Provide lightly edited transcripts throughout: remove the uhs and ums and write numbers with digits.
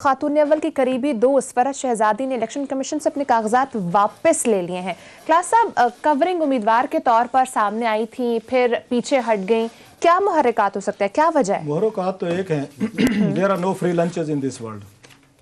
खातून अव्वल की करीबी दोस्त फरहत शहजादी ने इलेक्शन कमीशन से अपने कागजात वापस ले लिए हैं। क्लास साहब, कवरिंग उम्मीदवार के तौर पर सामने आई थी, फिर पीछे हट गई। क्या मुहर्रिकात हो सकता है, क्या वजह है? मुहर्रिकात तो एक है, there are no free lunches in this world.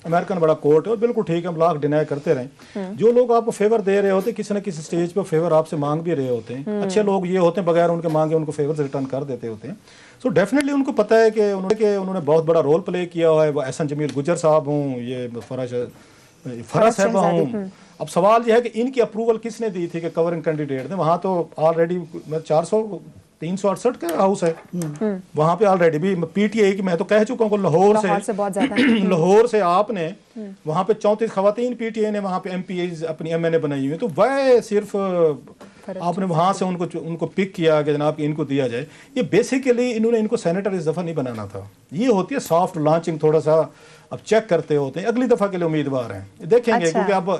American बड़ा कोर्ट है और बिल्कुल ठीक है, हम लाख डिनाई करते रहें। जो लोग आपको फेवर दे रहे होते किसी न किसी स्टेज पर फेवर आपसे मांग भी रहे होते हैं। अच्छे लोग ये होते हैं बगैर उनके मांगे उनको फेवर रिटर्न कर देते होते हैं। सो डेफिनेटली उनको पता है कि उन्होंने बहुत बड़ा रोल प्ले किया हुआ है। वो एहसन जमील गुजर साहब हूँ, ये फरहत साहबा हूँ। अब सवाल यह है कि इनकी अप्रूवल किसने दी थी कि कवरिंग कैंडिडेट ने? वहाँ तो ऑलरेडी 368 का हाउस है, वहाँ पे ऑलरेडी भी पीटीआई की मैं तो कह चुका हूँ लाहौर से बहुत ज्यादा लाहौर से आपने वहाँ पे 34 खवातीन पीटीआई ने वहाँ पे एमपीएज अपनी एमएनए बनाई हुई। तो वह सिर्फ आपने वहाँ से उनको पिक किया कि जनाब इनको दिया जाए। ये बेसिकली इनको सेनेटर इस दफ़ा नहीं बनाना था। ये होती है सॉफ्ट लॉन्चिंग, थोड़ा सा अब चेक करते होते हैं, अगली दफ़ा के लिए उम्मीदवार हैं देखेंगे। अच्छा। क्योंकि अब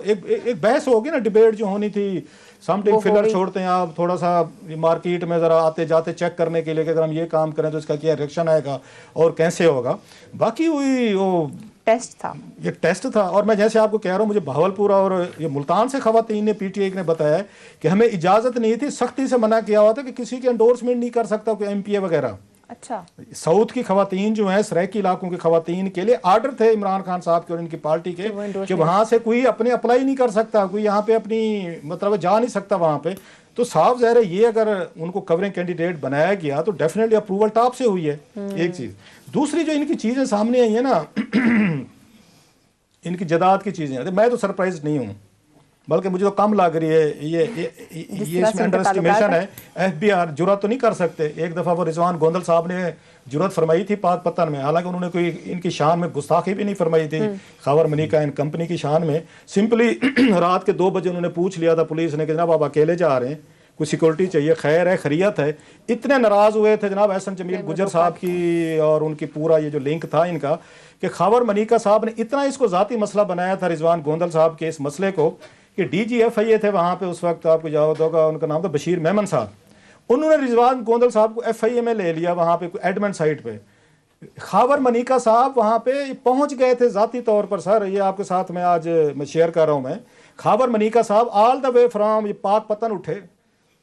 एक बहस होगी ना, डिबेट जो होनी थी, समथिंग फिलर छोड़ते हैं आप थोड़ा सा मार्केट में ज़रा आते जाते चेक करने के लिए कि अगर हम ये काम करें तो इसका क्या रिएक्शन आएगा और कैसे होगा। बाकी वही वो टेस्ट था, ये टेस्ट था। और मैं जैसे आपको कह रहा हूँ, मुझे भावलपुर और ये मुल्तान से खवातीन ने पीटीआई ने बताया कि हमें इजाज़त नहीं थी, सख्ती से मना किया हुआ था कि किसी की एंडोर्समेंट नहीं कर सकता कोई एमपीए वगैरह। अच्छा। साउथ की खवातीन जो है, सराइकी इलाकों की खवातीन के लिए आर्डर थे इमरान खान साहब के और इनकी पार्टी के कि वहां से कोई अपने अप्लाई नहीं कर सकता, कोई यहाँ पे अपनी मतलब जा नहीं सकता वहां पे। तो साफ ज़ाहिर है ये अगर उनको कवरिंग कैंडिडेट बनाया गया तो डेफिनेटली अप्रूवल टॉप से हुई है। एक चीज़। दूसरी जो इनकी चीज़ें सामने आई है ना इनकी जदाद की चीज़ें, मैं तो सरप्राइज नहीं हूँ, बल्कि मुझे तो कम लग रही है। ये इसमें अंडर एस्टिमेशन है। एफबीआर जुर्रत तो नहीं कर सकते। एक दफ़ा वो रिजवान गोंदल साहब ने जुर्रत फरमाई थी पाक पतन में, हालांकि उन्होंने कोई इनकी शान में गुस्ताखी भी नहीं फरमाई थी, खबर मनीका इन कंपनी की शान में। सिंपली रात के 2 बजे उन्होंने पूछ लिया था पुलिस ने कि जनाब आप अकेले जा रहे हैं, कोई सिक्योरिटी चाहिए, खैर है खैरियत है। इतने नाराज़ हुए थे जनाब एहसन जमील गुजर साहब की और उनकी पूरा ये जो लिंक था इनका कि खबर मनीका साहब ने इतना इसको ज़ाती मसला बनाया था रिजवान गोंदल साहब के इस मसले को कि DGFIA थे वहाँ पे उस वक्त, आपको याद होगा उनका नाम था बशीर मेमन साहब। उन्होंने रिजवान गोंदल साहब को FIA में ले लिया वहाँ पे एडमिन साइट पे। खबर मनीका साहब वहाँ पे पहुँच गए थे ज़ाती तौर पर। सर ये आपके साथ में आज मैं शेयर कर रहा हूँ, मैं खबर मनीका साहब ऑल द वे फ्राम पाक पतन उठे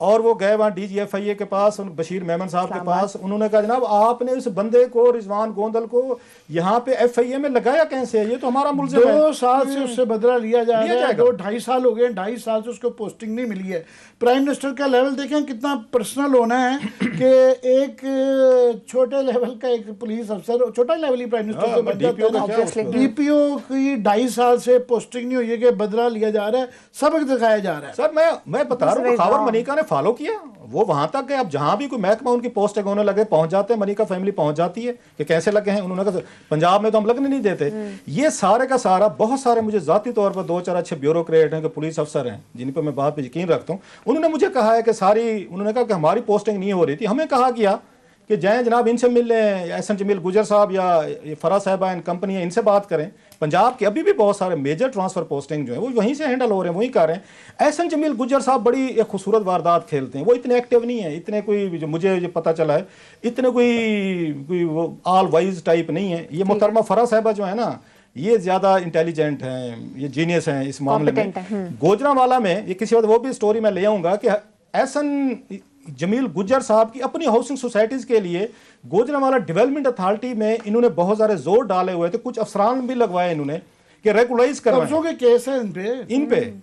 और वो गए वहाँ DGFIA के पास, बशीर मेमन साहब के पास। उन्होंने कहा जनाब आपने उस बंदे को रिजवान गोंदल को यहाँ पे FIA में लगाया कैसे है? ये तो हमारा मुल्ज़िम है। 2 साल से उससे बदला लिया जा रहा है। 2-2.5 साल हो गए, 2.5 साल से उसको पोस्टिंग नहीं मिली है। प्राइम मिनिस्टर का लेवल देखें कितना पर्सनल होना है कि एक छोटे लेवल का एक पुलिस अफसर, छोटा लेवल ही प्राइम मिनिस्टर से बन जाता है। DPO की 2.5 साल से पोस्टिंग नहीं हुई है कि बदला लिया जा रहा है, सबक दिखाया जा रहा है। सर मैं बता रहा हूँ, खबर मनीका ने फॉलो किया, वो वहां तक गए। अब जहां भी कोई महकमा उनकी पोस्ट होने लगे पहुंच जाते हैं, मनीका फैमिली पहुंच जाती है कि कैसे लगे हैं। उन्होंने कहा पंजाब में तो हम लगने नहीं देते। ये सारे का सारा बहुत सारे मुझे जाती तौर पर 2-4 अच्छे ब्यूरोक्रेट हैं कि पुलिस अफसर हैं जिन पर मैं बात पे यकीन रखता हूँ। उन्होंने मुझे कहा है कि उन्होंने कहा कि हमारी पोस्टिंग नहीं हो रही थी, हमें कहा गया कि जाएं जनाब इनसे मिल लें, एहसन जमील गुजर साहब या फरहत साहबा इन कंपनी है, इनसे बात करें। पंजाब के अभी भी बहुत सारे मेजर ट्रांसफर पोस्टिंग जो है वो वहीं से हैंडल हो रहे हैं, वहीं कर रहे हैं। एहसन जमील गुजर साहब बड़ी एक खूबसूरत वारदात खेलते हैं, वो इतने एक्टिव नहीं है, इतने कोई जो मुझे जो पता चला है इतने कोई वो ऑल वाइज टाइप नहीं है। ये मोहतरमा फरहत साहबा जो है ना ये ज़्यादा इंटेलिजेंट हैं, ये जीनियस हैं इस मामले में। गोजरावाला में ये किसी वक्त वो भी स्टोरी मैं ले आऊँगा कि एहसन जमील गुजर साहब की अपनी हाउसिंग सोसाइटीज़ के लिए गोजरावाला डेवलपमेंट अथॉरिटी में इन्होंने बहुत सारे जोर डाले हुए थे, कुछ अफसरान भी लगवाए इन्होंने कि रेगुलाइज करवाएं के केस है इन पे।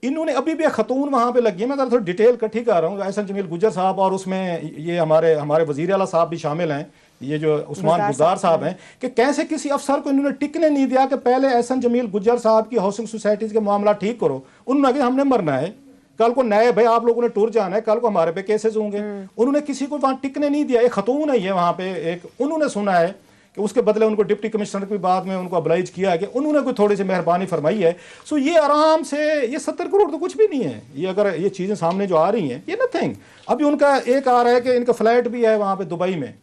इन्होंने अभी भी खतून वहां पे लगी है। मैं थोड़ी डिटेल इकट्ठी कर रहा हूँ। एहसन जमील गुजर साहब और उसमें ये हमारे वजीर आला साहब भी शामिल हैं, ये जो उस्मान गुजार साहब हैं, कि कैसे किसी अफसर को इन्होंने टिकने नहीं दिया कि पहले एहसन जमील गुजर साहब की हाउसिंग सोसाइटीज़ के मामला ठीक करो। उन्होंने कहा हमने मरना है, कल को नए भाई आप लोगों ने टूर जाना है, कल को हमारे पे केसेस होंगे। उन्होंने किसी को वहां टिकने नहीं दिया। एक खतून है ये वहां पे एक, उन्होंने सुना है कि उसके बदले उनको डिप्टी कमिश्नर की बाद में उनको अब्लाइज किया है कि उन्होंने कोई थोड़ी सी मेहरबानी फरमाई है। सो ये आराम से ये 70 करोड़ तो कुछ भी नहीं है। ये अगर ये चीज़ें सामने जो आ रही हैं ये नथिंग। अभी उनका एक आ रहा है कि इनका फ्लैट भी है वहाँ पे दुबई में,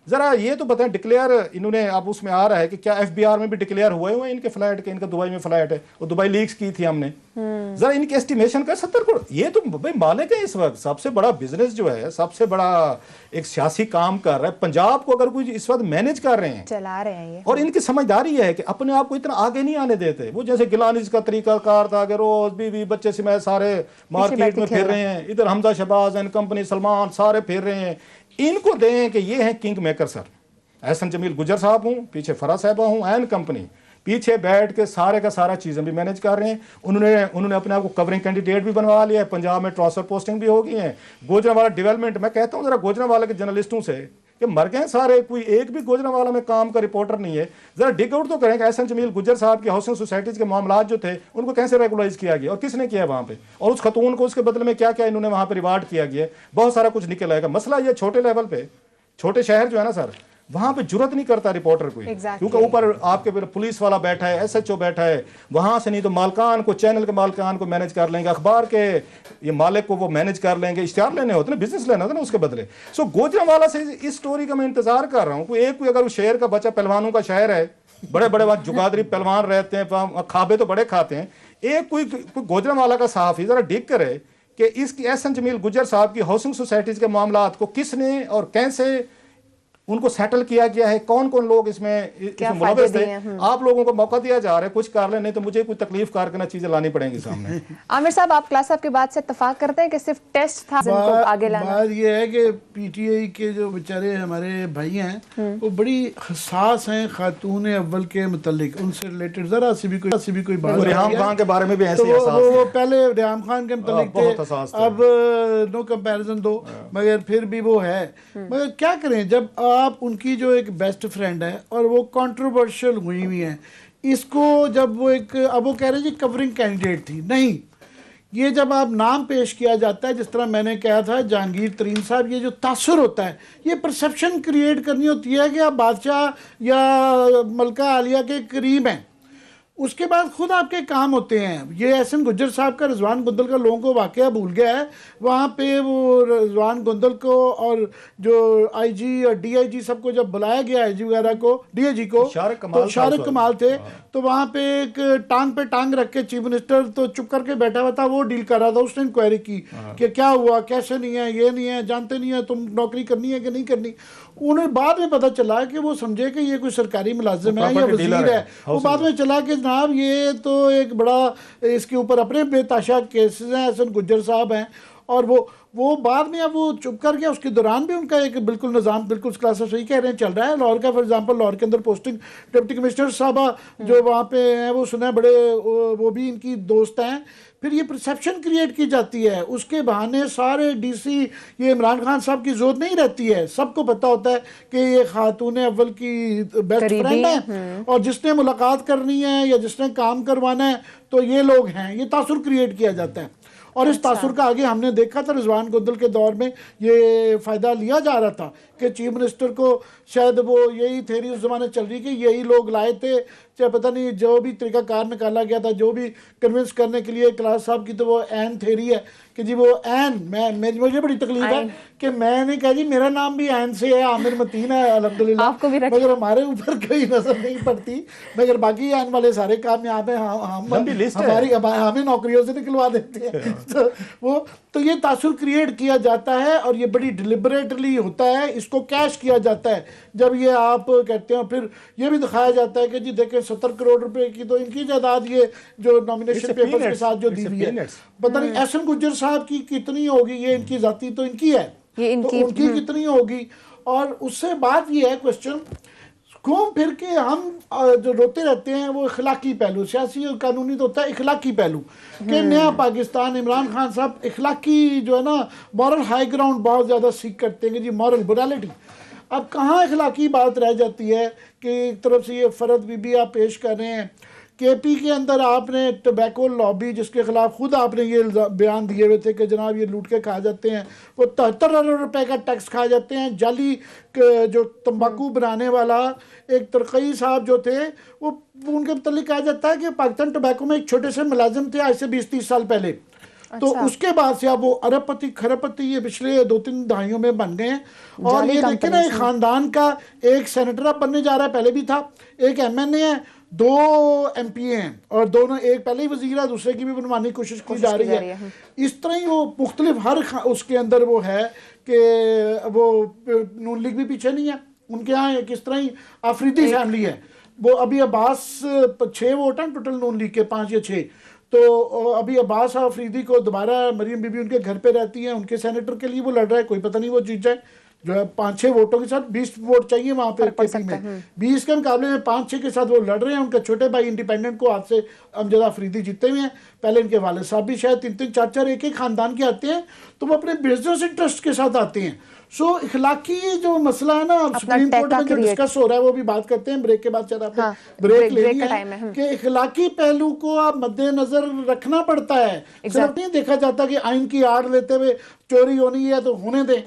जरा ये तो बताएं, डिक्लेयर इन्होंने अब उसमें आ रहा है कि क्या एफबीआर में भी डिक्लेयर हुए हैं इनके फ्लैट के, इनका दुबई में फ्लैट है, वो दुबई लीक्स की थी हमने। जरा इनकी एस्टिमेशन का 70 करोड़, ये तो भाई मालिक है इस वक्त, सबसे बड़ा बिजनेस जो है, सबसे बड़ा एक सियासी काम कर रहा है पंजाब को, अगर कोई इस वक्त मैनेज कर रहे हैं, चला रहे हैं ये। और इनकी समझदारी है कि अपने आप को इतना आगे नहीं आने देते। वो जैसे गिलानी का तरीका कार था कि रोज बीवी बच्चे से मैं सारे मार्केट में फिर रहे हैं, इधर हमजा शहबाज एंड कंपनी सलमान सारे फिर रहे हैं, इनको दें कि ये हैं king maker sir. Ehsan Jamil Gujjar साहब हूँ, पीछे फरा साहबा हूँ एंड कंपनी, पीछे बैठ के सारे का सारा चीज़ें भी मैनेज कर रहे हैं। उन्होंने अपने आप को कवरिंग कैंडिडेट भी बनवा लिया है, पंजाब में ट्रांसफर पोस्टिंग भी हो गई है। गोजरावाला डेवलपमेंट, मैं कहता हूँ जरा गोजरावाला के जर्नलिस्टों से कि मर गए सारे, कोई एक भी गोजरावाला में काम का रिपोर्टर नहीं है। जरा डिग आउट तो करें कि एहसन जमील गुजर साहब की हाउसिंग सोसाइटीज के मामला जो थे उनको कैसे रेगुलराइज किया गया और किसने किया वहाँ पे, और उस खतून को उसके बदले में क्या क्या इन्होंने वहाँ पे रिवार्ड किया गया, बहुत सारा कुछ निकल आएगा। मसला ये छोटे लेवल पे, छोटे शहर जो है ना सर, वहां पे जुरत नहीं करता रिपोर्टर कोई, क्योंकि ऊपर आपके पुलिस वाला बैठा है, एसएचओ बैठा है, वहां से नहीं तो मालकान को, चैनल के मालकान को मैनेज कर लेंगे, अखबार के ये मालिक को वो मैनेज कर लेंगे, इश्तिहार लेने होते ना, बिजनेस लेना होता ना उसके बदले। सो गोजरावाला से इस स्टोरी का मैं इंतजार कर रहा हूँ। कोई अगर शहर का बच्चा, पहलवानों का शहर है, बड़े बड़े वहाँ जुगादरी पहलवान रहते हैं, खाबे तो बड़े खाते हैं, एक कोई गोजरावाला का सहाफी जरा डिग करे कि इसकी एहसन जमील गुजर साहब की हाउसिंग सोसाइटीज के मामला को किसने और कैसे उनको सेटल किया गया है, कौन कौन लोग इसमें मुलव्वस थे। आप लोगों को मौका दिया जा रहा है, कुछ कर ले, नहीं तो मुझे कोई तकलीफ करके ना चीजें लानी पड़ेंगी सामने। आमिर साहब, आप क्लास साहब के बाद से इत्तेफाक करते हैं कि सिर्फ टेस्ट था जिनको आगे लाना? बात ये है कि पीटीआई के जो बेचारे हमारे भाई हैं वो बड़ी हसास हैं खातून अव्वल के मुतालिक, उनसे रिलेटेड जरा सी भी कोई बात, रिहाम खान के बारे में भी ऐसे तो वो पहले रिहाम खान के मुतालिक थे, अब नो कंपैरिजन दो, मगर फिर भी वो है। मगर क्या करें, जब आप उनकी जो एक बेस्ट फ्रेंड है और वो कंट्रोवर्शियल हुई हुई है, इसको जब वो एक, अब वो कह रहे हैं जी कवरिंग कैंडिडेट थी, नहीं, ये जब आप नाम पेश किया जाता है, जिस तरह मैंने कहा था जहांगीर तरीन साहब, ये जो तासुर होता है, ये परसेप्शन क्रिएट करनी होती है कि आप बादशाह या मलका आलिया के करीब हैं, उसके बाद खुद आपके काम होते हैं। ये एहसन गुज्जर साहब का रिजवान गुंदल का लोगों को वाकया भूल गया है, वहाँ पे वो रिजवान गुंदल को और जो आईजी और डीआईजी सबको जब बुलाया गया, आईजी वगैरह को, डीआईजी को, तो शारिक कमाल थे, तो वहाँ पे एक टांग पे टांग रख के चीफ मिनिस्टर तो चुप करके बैठा हुआ था, वो डील कर रहा था। उसने इंक्वायरी की कि क्या हुआ, कैसे नहीं है, ये नहीं है, जानते नहीं है, तुम नौकरी करनी है कि नहीं करनी। उन्हें बाद में पता चला कि वो समझे कि ये कोई सरकारी मुलाजिम है या वजीर है। वो बाद में चला कि जनाब ये तो एक बड़ा, इसके ऊपर अपने बेताशा केसेस हैं, एहसन गुज्जर साहब हैं, और वो बाद में अब वो चुप कर गया। उसके दौरान भी उनका एक बिल्कुल निज़ाम, बिल्कुल क्लास सही कह रहे हैं, चल रहा है। लाहौर का फॉर एग्जांपल, लाहौर के अंदर पोस्टिंग डिप्टी कमिश्नर साहबा जो वहाँ पे हैं, वो सुना है बड़े, वो भी इनकी दोस्त हैं। फिर ये परसेप्शन क्रिएट की जाती है, उसके बहाने सारे डीसी, ये इमरान खान साहब की जरूरत नहीं रहती है, सबको पता होता है कि ये खातून अव्वल की बेस्ट फ्रेंड है, और जिसने मुलाकात करनी है या जिसने काम करवाना है तो ये लोग हैं। ये तासुर क्रिएट किया जाता है, और इस तासुर का आगे हमने देखा था रिजवान गुंदल के दौर में, ये फ़ायदा लिया जा रहा था कि चीफ मिनिस्टर को शायद वो यही थेरी उस ज़माने चल रही कि यही लोग लाए थे, चाहे पता नहीं जो भी तरीकाकार निकाला गया था, जो भी कन्विंस करने के लिए। क्लास साहब की तो वो एन थेरी है कि जी वो एन, मुझे बड़ी तकलीफ है कि मैंने कहा जी मेरा नाम भी एन से है, आमिर मतीन है अल्हम्दुलिल्लाह, मगर हमारे ऊपर कोई नजर नहीं पड़ती, मगर बाकी एन वाले सारे काम यहाँ पे हमें नौकरियों से निकलवा देते हैं। तो ये तासुर क्रिएट किया जाता है, और ये बड़ी डिलिबरेटली होता है, इसको कैश किया जाता है। जब ये आप कहते हैं, फिर ये भी दिखाया जाता है कि जी देखें 70 करोड़ रुपए की तो इनकी जायदाद, ये जो नॉमिनेशन पेपर्स के साथ जो दी हुई है, पता नहीं एहसन गुज्जर साहब की कितनी होगी, ये इनकी जाती तो इनकी है, तो उनकी कितनी होगी। और उससे बात ये है, क्वेश्चन घूम फिर के हम जो रोते रहते हैं वो इखलाकी पहलू, सियासी और कानूनी तो होता है इखलाकी पहलू कि नया पाकिस्तान, इमरान खान साहब इखलाकी जो है ना, मॉरल हाई ग्राउंड बहुत ज़्यादा सीख करते हैं कि जी मॉरल मोरालिटी। अब कहाँ इखलाकी बात रह जाती है कि एक तरफ से ये फ़र्द बीबी आप पेश कर रहे हैं, केपी के अंदर आपने टोबैको लॉबी, जिसके खिलाफ खुद आपने ये बयान दिए हुए थे कि जनाब ये लूट के खा जाते हैं, वो 73 अरब रुपए का टैक्स खा जाते हैं। जाली जो तंबाकू बनाने वाला एक तरकई साहब जो थे, वो उनके मतलब कहा जाता है कि पाकिस्तान टोबैको में एक छोटे से मुलाजिम थे आज से 20-30 साल पहले, तो उसके बाद से अब वो अरबपति खरबपति ये पिछले 2-3 दहाइयों में बन गए हैं। और ये देखिए ना, एक खानदान का एक सेनेटर अब बनने जा रहा है, पहले भी था, एक MNA है, 2 MPA हैं, और दोनों, एक पहले ही वजीर है, दूसरे की भी बनवाने की कोशिश की जा रही है। इस तरह ही वो मुख्तलिफ हर उसके अंदर वो है कि वो नून लीग भी पीछे नहीं है, उनके यहाँ किस तरह ही आफरीदी फैमिली है। वो अभी अब्बास 6 वोट हैं टोटल नून लीग के, 5 या 6, तो अभी अब्बास अफरीदी को दोबारा मरियम बीबी उनके घर पे रहती हैं, उनके सेनेटर के लिए वो लड़ रहा है, कोई पता नहीं वो जीत जाए। जो है 5-6 वोटों के साथ 20 वोट चाहिए वहां पे केपी में, 20 के मुकाबले में 5-6 के साथ वो लड़ रहे हैं। उनके छोटे भाई इंडिपेंडेंट को आज से अमजद अफरीदी जीते हुए हैं, पहले इनके वालिद साहब भी शायद 3-3 4-4 एक खानदान के आते हैं, तो वो अपने बिजनेस इंटरेस्ट के साथ आते हैं। सो इखलाकी जो मसला है ना, अब सुप्रीम कोर्ट में जो डिस्कस हो रहा है वो भी बात करते हैं ब्रेक के बाद। चल आपने ब्रेक ले लिया है कि इखलाकी पहलू को आप मद्देनजर रखना पड़ता है, सिर्फ नहीं देखा जाता कि आइन की आड़ लेते हुए चोरी होनी है तो होने दें।